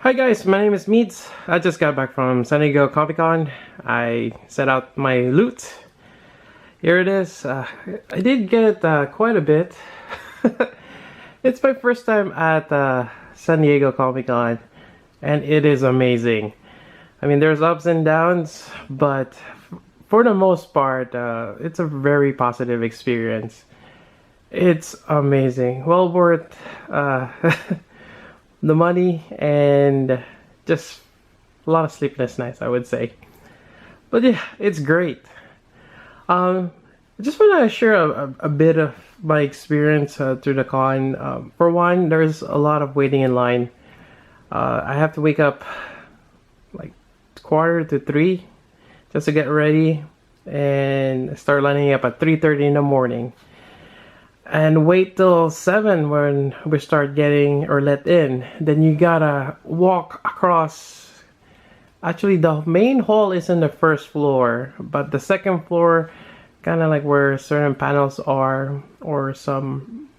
Hi guys, my name is Meads. I just got back from San Diego Comic Con. I set out my loot. Here it is. I did get quite a bit. It's my first time at San Diego Comic Con, and it is amazing. I mean, there's ups and downs, but for the most part, it's a very positive experience. It's amazing. Well worth the money and just a lot of sleepless nights, I would say. But yeah, it's great. I just want to share a bit of my experience through the con. For one, there's a lot of waiting in line. I have to wake up like quarter to 3 just to get ready and start lining up at 3:30 in the morning. And wait till 7 when we start getting or let in. Then you gotta walk across. Actually, the main hall is in the first floor, but the second floor, kind of like where certain panels are, or some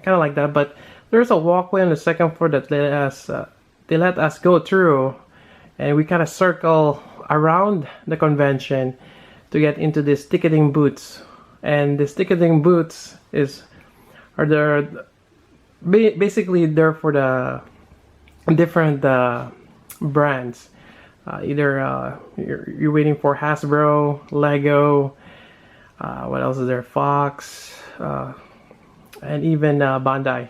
kind of like that. But there's a walkway on the second floor that they let us go through, and we kind of circle around the convention to get into these ticketing booths. And these ticketing booths are there basically there for the different brands. Either you're waiting for Hasbro, Lego, what else is there? Fox, and even Bandai.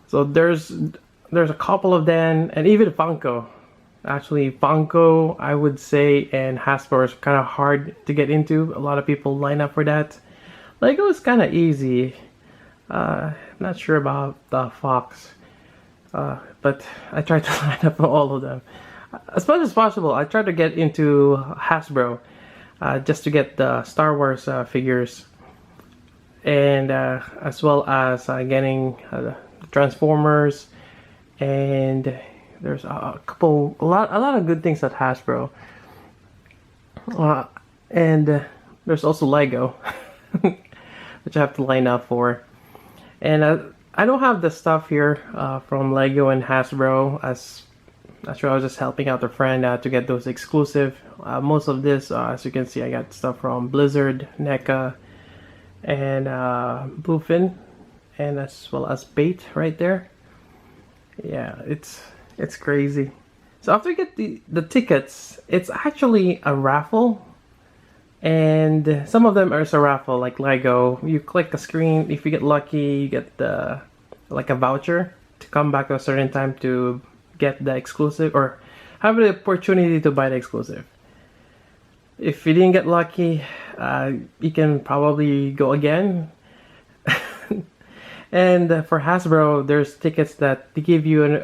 So there's a couple of them, and even Funko. Actually, Funko, I would say, and Hasbro is kind of hard to get into. A lot of people line up for that. Lego is kind of easy. Not sure about the Fox, but I tried to line up for all of them as much as possible. I tried to get into Hasbro just to get the Star Wars figures, and as well as getting Transformers, and there's a lot of good things at Hasbro, and there's also Lego. Which I have to line up for. And I don't have the stuff here from Lego and Hasbro, as actually I was just helping out a friend to get those exclusive. Most of this, as you can see, I got stuff from Blizzard, NECA, and Bluefin, and as well as Bait right there. Yeah, it's crazy. So after you get the tickets, it's actually a raffle. And some of them are a raffle, like Lego. You click a screen. If you get lucky, you get like a voucher to come back at a certain time to get the exclusive, or have the opportunity to buy the exclusive. If you didn't get lucky, you can probably go again. And for Hasbro, there's tickets that they give you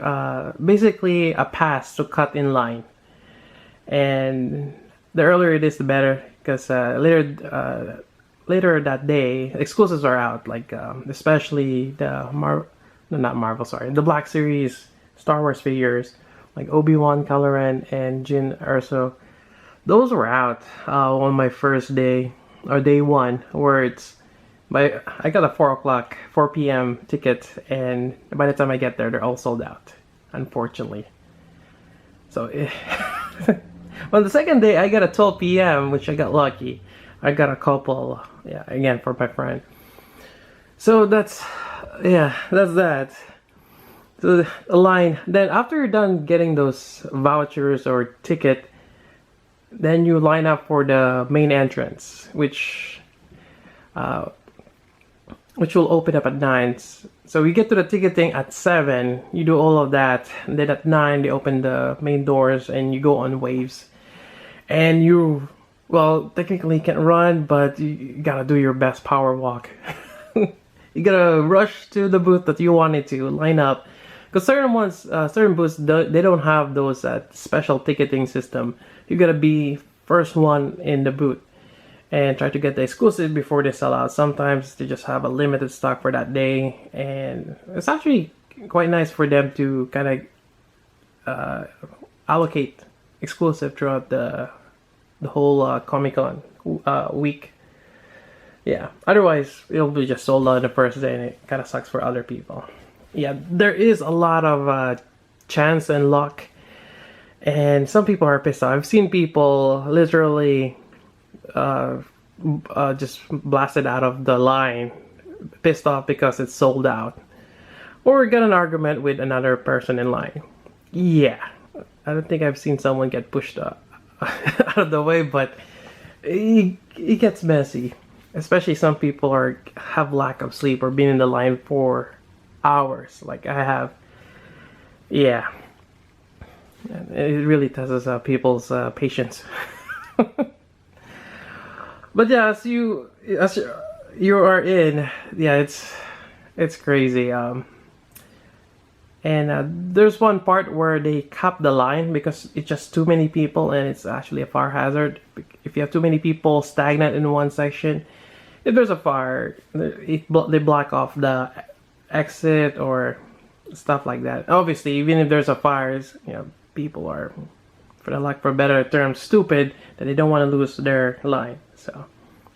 basically a pass to cut in line. And the earlier it is, the better. Because later that day, exclusives are out, like especially the the Black Series Star Wars figures, like Obi-Wan, Kylo Ren, and Jyn Erso. Those were out on my first day, or day one, where I got a 4 p.m. ticket, and by the time I get there, they're all sold out, unfortunately. So. On the second day, I got a 12 p.m., which I got lucky. I got a couple, yeah, again, for my friend. So that's that. So the line. Then after you're done getting those vouchers or ticket, then you line up for the main entrance, which will open up at 9. So you get to the ticketing at 7, you do all of that, and then at 9 they open the main doors and you go on waves. And you, well, technically can't run, but you gotta do your best power walk. You gotta rush to the booth that you wanted to line up. Because certain booths, they don't have those special ticketing system. You gotta be first one in the booth and try to get the exclusive before they sell out. Sometimes they just have a limited stock for that day, and it's actually quite nice for them to kind of allocate exclusive throughout the whole Comic-Con week. Yeah, otherwise it'll be just sold out the first day, and it kind of sucks for other people. Yeah, there is a lot of chance and luck. And some people are pissed off. I've seen people literally just blasted out of the line, pissed off because it's sold out, or got an argument with another person in line. Yeah, I don't think I've seen someone get pushed out of the way, but it gets messy. Especially some people have lack of sleep or been in the line for hours, like I have. Yeah. It really tests people's patience. But yeah, as you are in, yeah, it's crazy. And there's one part where they cap the line because it's just too many people, and it's actually a fire hazard. If you have too many people stagnant in one section, if there's a fire, they block off the exit or stuff like that. Obviously, even if there's a fire, people are, for the lack of a better term, stupid, that they don't want to lose their line. So,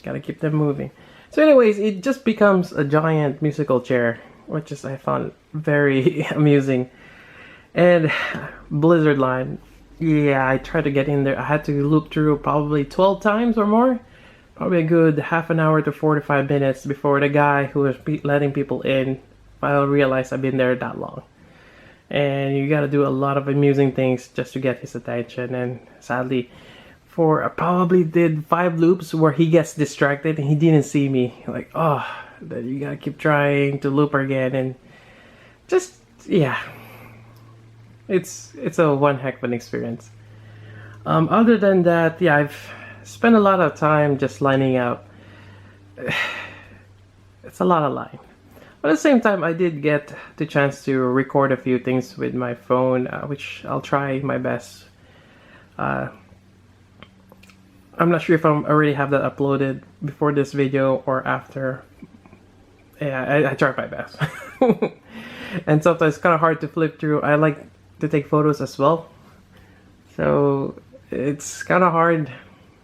gotta keep them moving. So anyways, it just becomes a giant musical chair, which I found very amusing. And Blizzard line, yeah, I tried to get in there. I had to loop through probably 12 times or more. Probably a good half an hour to 45 minutes before the guy who was letting people in finally realized I've been there that long. And you gotta do a lot of amusing things just to get his attention. And sadly, I probably did 5 loops where he gets distracted and he didn't see me. Like, oh, then you gotta keep trying to loop again, and just, yeah, it's a one heck of an experience. Other than that, yeah, I've spent a lot of time just lining up. It's a lot of line. But at the same time, I did get the chance to record a few things with my phone, which I'll try my best. I'm not sure if I already have that uploaded before this video or after. Yeah, I try my best. And sometimes it's kind of hard to flip through. I like to take photos as well. So it's kind of hard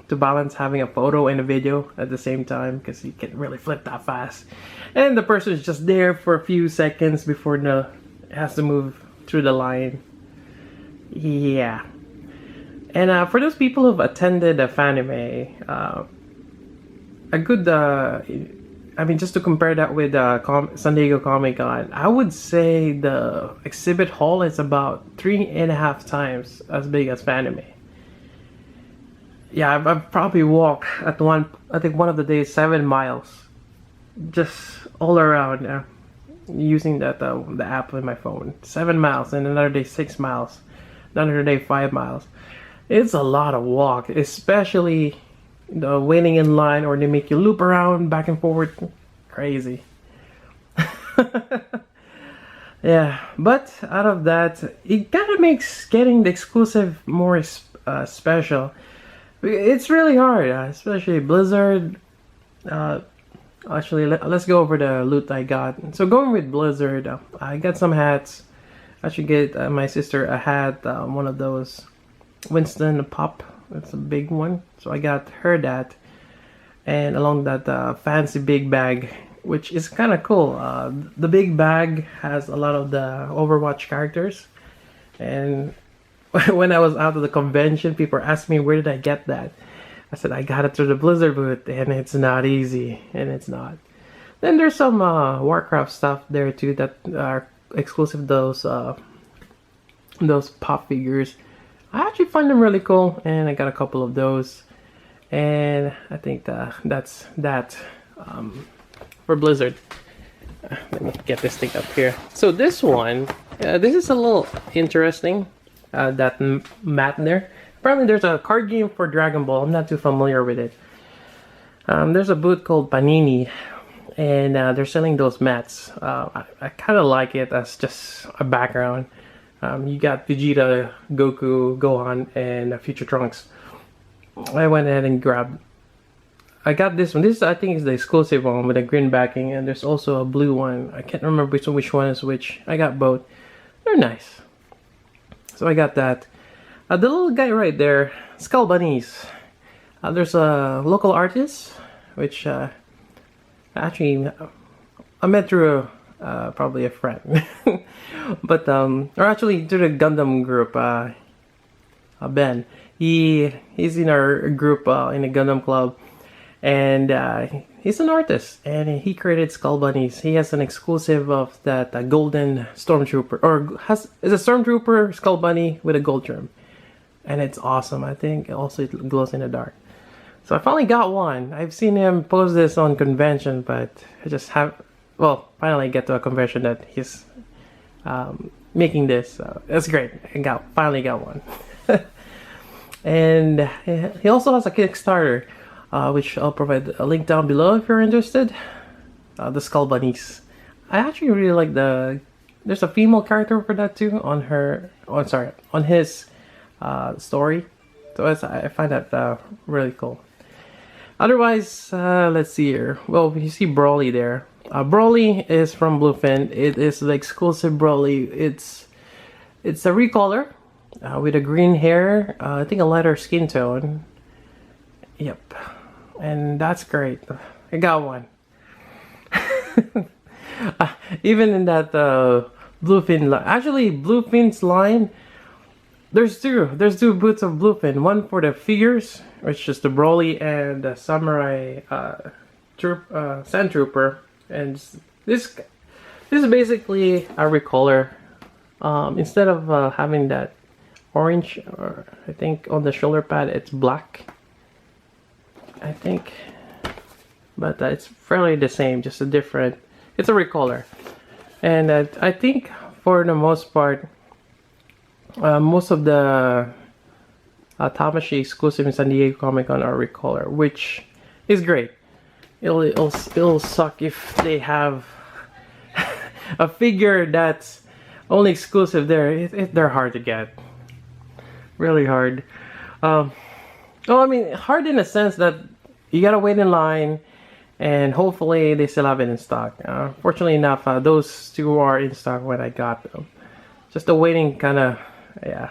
to balance having a photo and a video at the same time, because you can't really flip that fast. And the person is just there for a few seconds before it has to move through the line. Yeah. And for those people who've attended a Fanime, a good, I mean, just to compare that with San Diego Comic Con, I would say the exhibit hall is about 3.5 times as big as Fanime. Yeah, I've probably walked at I think one of the days 7 miles, just all around, using that the app on my phone. 7 miles, and another day 6 miles, another day 5 miles. It's a lot of walk, especially the waiting in line, or they make you loop around back and forward. Crazy. Yeah, but out of that, it kind of makes getting the exclusive more special. It's really hard, especially Blizzard. Actually, let's go over the loot I got. So going with Blizzard, I got some hats. I should get my sister a hat, one of those Winston Pop. That's a big one. So I got her that. And along that fancy big bag, which is kind of cool. The big bag has a lot of the Overwatch characters. And when I was out of the convention, people asked me, where did I get that? I said, I got it through the Blizzard booth, and it's not easy, and it's not. Then there's some Warcraft stuff there too that are exclusive to those pop figures. I actually find them really cool, and I got a couple of those. And I think that's that for Blizzard. Let me get this thing up here. So this one, this is a little interesting. That mat there. Apparently there's a card game for Dragon Ball. I'm not too familiar with it. There's a booth called Panini, and they're selling those mats. I kind of like it as just a background. You got Vegeta, Goku, Gohan, and Future Trunks. I went ahead and grabbed. I got this one. This I think is the exclusive one with a green backing, and there's also a blue one. I can't remember which one is which. I got both. They're nice. So I got that. The little guy right there, Skull Bunnies. There's a local artist, which actually I met through probably a friend. But or actually to the Gundam group, Ben. He's in our group in the Gundam club, and he's an artist, and he created Skull Bunnies. He has an exclusive of that golden stormtrooper, or is a stormtrooper Skull Bunny with a gold trim, and it's awesome. I think also it glows in the dark. So I finally got one. I've seen him post this on convention, but I just finally get to a convention that he's making this. So that's great. Finally got one. And he also has a Kickstarter, which I'll provide a link down below if you're interested. The Skull Bunnies. I actually really like there's a female character for that too on his story. So I find that really cool. Otherwise, let's see here. Well, you see Broly there. Broly is from Bluefin. It is the exclusive Broly. It's a recolor with a green hair. I think a lighter skin tone. Yep, and that's great. I got one. Even in that Bluefin line. Actually, Bluefin's line. There's two boots of Bluefin. One for the figures, which is the Broly and the Samurai Sand Trooper, and this is basically a recolor. Instead of having that orange, or I think on the shoulder pad it's black. I think, but it's fairly the same, just a different. It's a recolor, and I think for the most part. Most of the Tamashii exclusive in San Diego Comic Con are recolor, which is great. It'll suck if they have a figure that's only exclusive there. They're hard to get, really hard. Well, I mean, hard in a sense that you gotta wait in line, and hopefully they still have it in stock. Fortunately enough, those two are in stock when I got them. Just the waiting kind of. Yeah,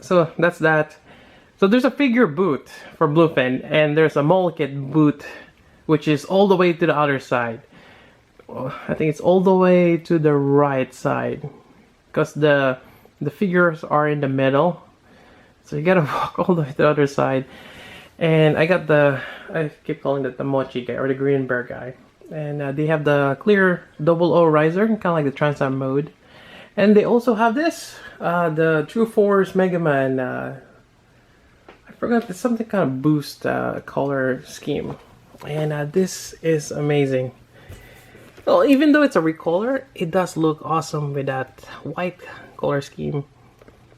so that's that. So there's a figure boot for Bluefin, and there's a Molekit boot, which is all the way to the other side. I think it's all the way to the right side, because the figures are in the middle. So you gotta walk all the way to the other side. And I got I keep calling it the Mochi guy, or the Green Bear guy. And they have the clear 00 riser, kind of like the Trans Am mode. And they also have this, the True Force Mega Man, I forgot, it's something kind of boost color scheme. And this is amazing. Well, even though it's a recolor, it does look awesome with that white color scheme.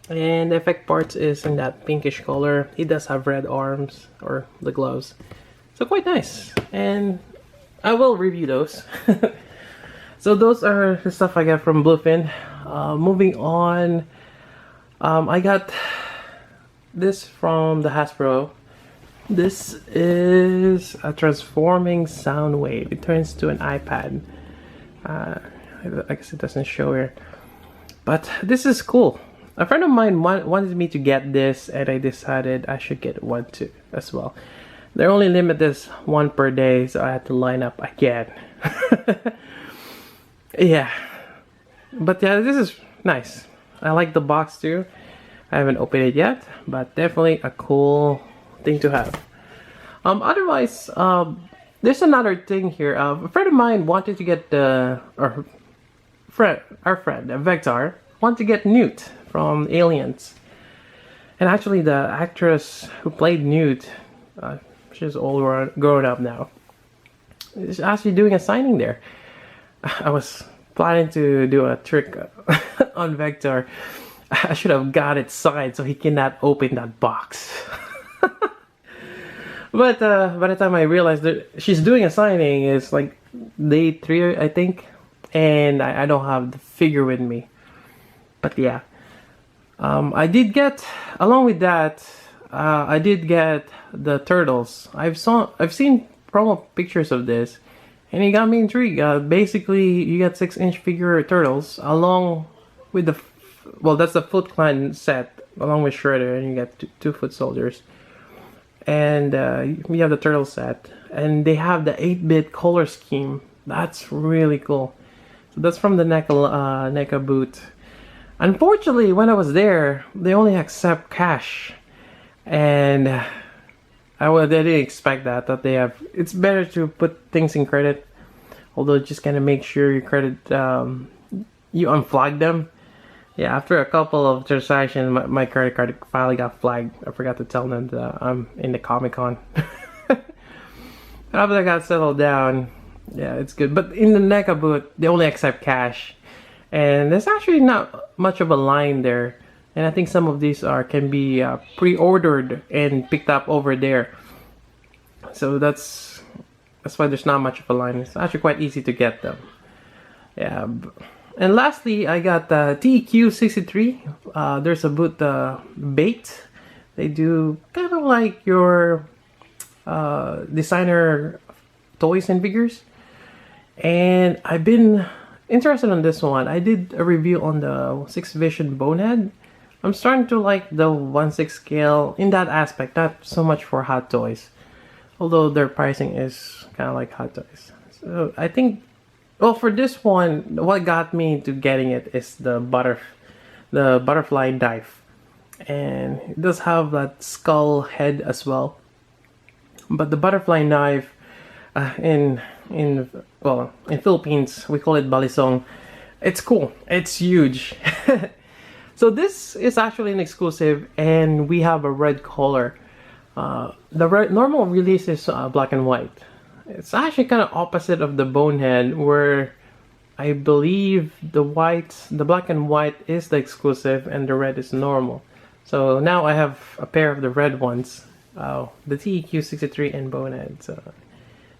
And the effect parts is in that pinkish color. It does have red arms, or the gloves. So quite nice. And I will review those. So those are the stuff I got from Bluefin. Moving on, I got this from the Hasbro. This is a transforming sound wave. It turns to an iPad. I guess it doesn't show here, but this is cool. A friend of mine wanted me to get this, and I decided I should get one too as well. They're only limited one per day, so I had to line up again. Yeah. But yeah, this is nice. I like the box too. I haven't opened it yet, but definitely a cool thing to have. Otherwise, there's another thing here. A friend of mine wanted to get our friend Vector wanted to get Newt from Aliens, and actually the actress who played Newt, she's all grown up now, is actually doing a signing there. I was planning to do a trick on Vector. I should have got it signed so he cannot open that box. But by the time I realized that she's doing a signing, it's like day 3, I think, and I don't have the figure with me. But yeah, I did get, along with that, I did get the turtles. I've seen promo pictures of this, and it got me intrigued. Basically, you get 6-inch figure turtles along with the, well, that's the Foot Clan set along with Shredder, and you get two foot soldiers. And we have the turtle set, and they have the 8-bit color scheme. That's really cool. That's from the NECA booth. Unfortunately, when I was there, they only accept cash, and I didn't expect that. That they have. It's better to put things in credit, although just kind of make sure your credit you unflag them. Yeah, after a couple of transactions, my credit card finally got flagged. I forgot to tell them that I'm in the Comic Con. After I got settled down, yeah, it's good. But in the NECA booth, they only accept cash, and there's actually not much of a line there. And I think some of these can be pre-ordered and picked up over there. So that's why there's not much of a line. It's actually quite easy to get them. Yeah. And lastly, I got the TEQ63. There's a booth, Bait. They do kind of like your designer toys and figures. And I've been interested in this one. I did a review on the 6 Vision Bonehead. I'm starting to like the 1/6 scale in that aspect, not so much for Hot Toys. Although their pricing is kind of like Hot Toys. So I think, well, for this one, what got me into getting it is the butterfly knife. And it does have that skull head as well. But the butterfly knife, in Philippines, we call it balisong. It's cool. It's huge. So this is actually an exclusive, and we have a red color. The normal release is black and white. It's actually kind of opposite of the Bonehead, where I believe the black and white is the exclusive, and the red is normal. So now I have a pair of the red ones, the TEQ63 and Bonehead. So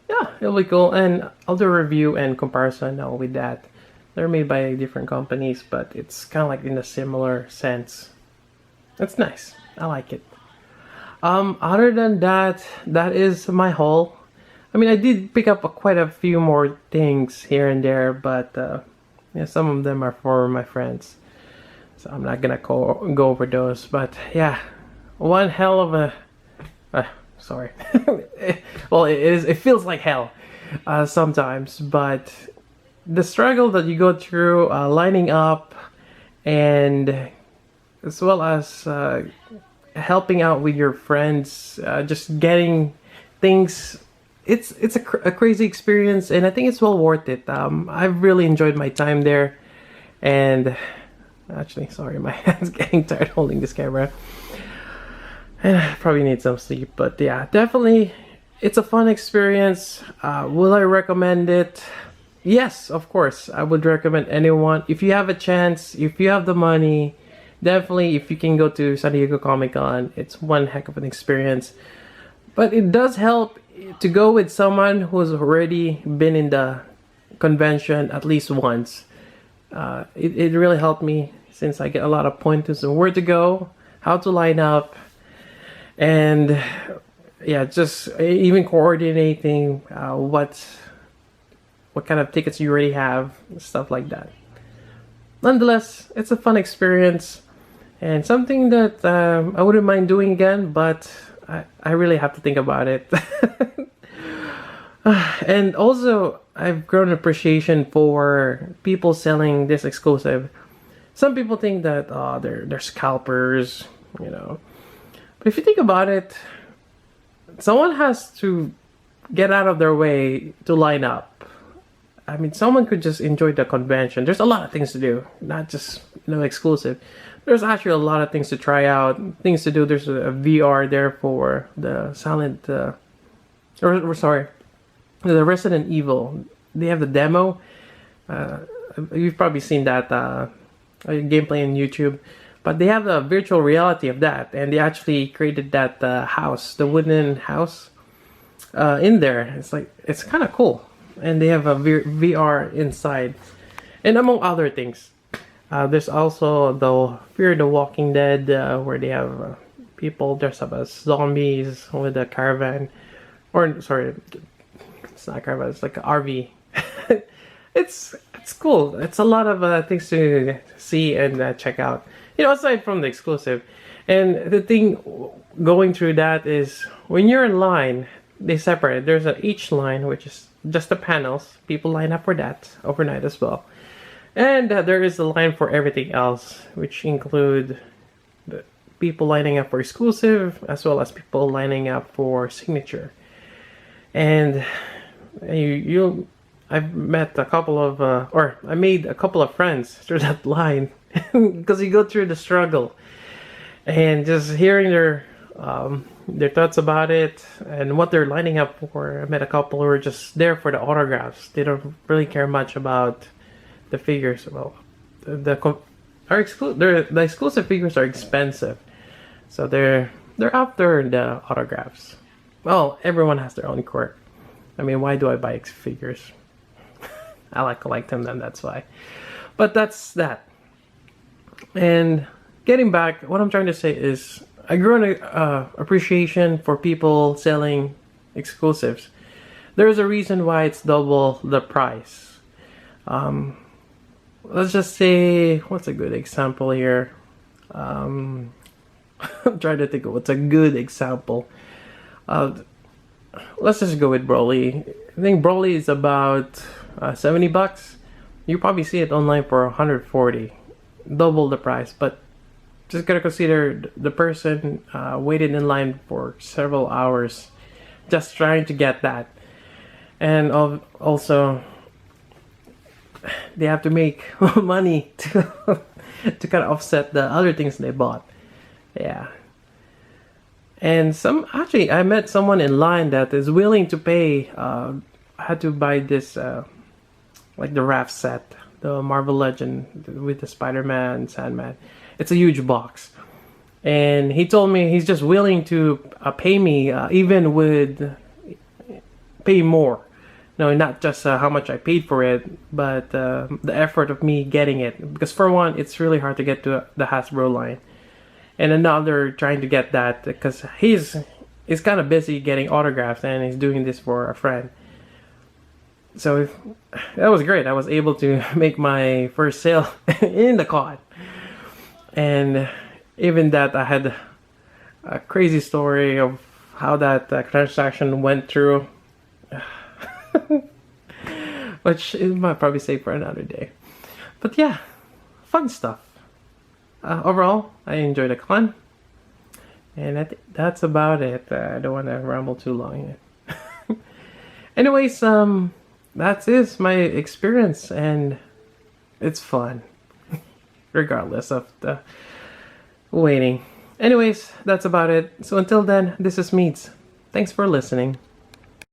yeah, it'll be cool, and I'll do a review and comparison now with that. They're made by different companies, but it's kind of like in a similar sense. It's nice. I like it. Other than that, that is my haul. I mean, I did pick up quite a few more things here and there, but yeah, some of them are for my friends, so I'm not gonna go over those. But yeah, one hell of a sorry. Well, it feels like hell sometimes, but the struggle that you go through lining up, and as well as helping out with your friends, just getting things. It's a crazy experience, and I think it's well worth it. I've really enjoyed my time there, and actually, sorry, my hand's getting tired holding this camera, and I probably need some sleep. But yeah, definitely, it's a fun experience. Will I recommend it? Yes, of course. I would recommend anyone, if you have a chance, if you have the money, definitely if you can go to San Diego Comic Con, it's one heck of an experience. But it does help to go with someone who's already been in the convention at least once. It really helped me, since I get a lot of pointers on where to go, how to line up, and yeah, just even coordinating what kind of tickets you already have, stuff like that. Nonetheless, it's a fun experience, and something that I wouldn't mind doing again, but I really have to think about it. And also, I've grown appreciation for people selling this exclusive. Some people think that they're scalpers, you know. But if you think about it, someone has to get out of their way to line up. I mean, someone could just enjoy the convention. There's a lot of things to do, not just, you know, exclusive. There's actually a lot of things to try out, things to do. There's a VR there for the the Resident Evil. They have the demo. You've probably seen that gameplay on YouTube. But they have the virtual reality of that, and they actually created that house, the wooden house, in there. It's kind of cool. And they have a VR inside, and among other things, there's also the Fear the Walking Dead, where they have people dressed up as zombies with a caravan, or sorry, it's not a caravan, it's like an RV. It's cool. It's a lot of things to see and check out, you know, aside from the exclusive. And the thing going through that is, when you're in line, they separate. There's each line, which is just the panels. People line up for that overnight as well. And there is a line for everything else, which include the people lining up for exclusive as well as people lining up for signature. And I've met a couple of or I made a couple of friends through that line because you go through the struggle and just hearing their thoughts about it and what they're lining up for. I met a couple who are just there for the autographs. They don't really care much about the figures. Well, the exclusive figures are expensive, so they're after the autographs. Well, everyone has their own quirk. I mean, why do I buy figures? I like collect them, then that's why. But that's that. And getting back, what I'm trying to say is I grew an appreciation for people selling exclusives. There's a reason why it's double the price. Let's just say, what's a good example here? I'm trying to think of what's a good example. Let's just go with Broly. I think Broly is about $70. You probably see it online for 140, double the price. But just gotta consider the person waited in line for several hours just trying to get that, and also they have to make money to to kind of offset the other things they bought. Yeah. And I met someone in line that is willing to pay. I had to buy this like the Raph set, the Marvel Legend with the Spider-Man, Sandman. It's a huge box, and he told me he's just willing to pay me even with pay more. No, not just how much I paid for it, but the effort of me getting it. Because for one, it's really hard to get to the Hasbro line, and another trying to get that because he's kind of busy getting autographs and he's doing this for a friend. So that was great. I was able to make my first sale in the con, and even that I had a crazy story of how that transaction went through. Which it might probably say for another day. But yeah, fun stuff. Overall, I enjoyed the con. And I think that's about it. I don't want to ramble too long yet. Anyways, that is my experience, and it's fun. Regardless of the waiting. Anyways, that's about it. So until then, this is Meads. Thanks for listening.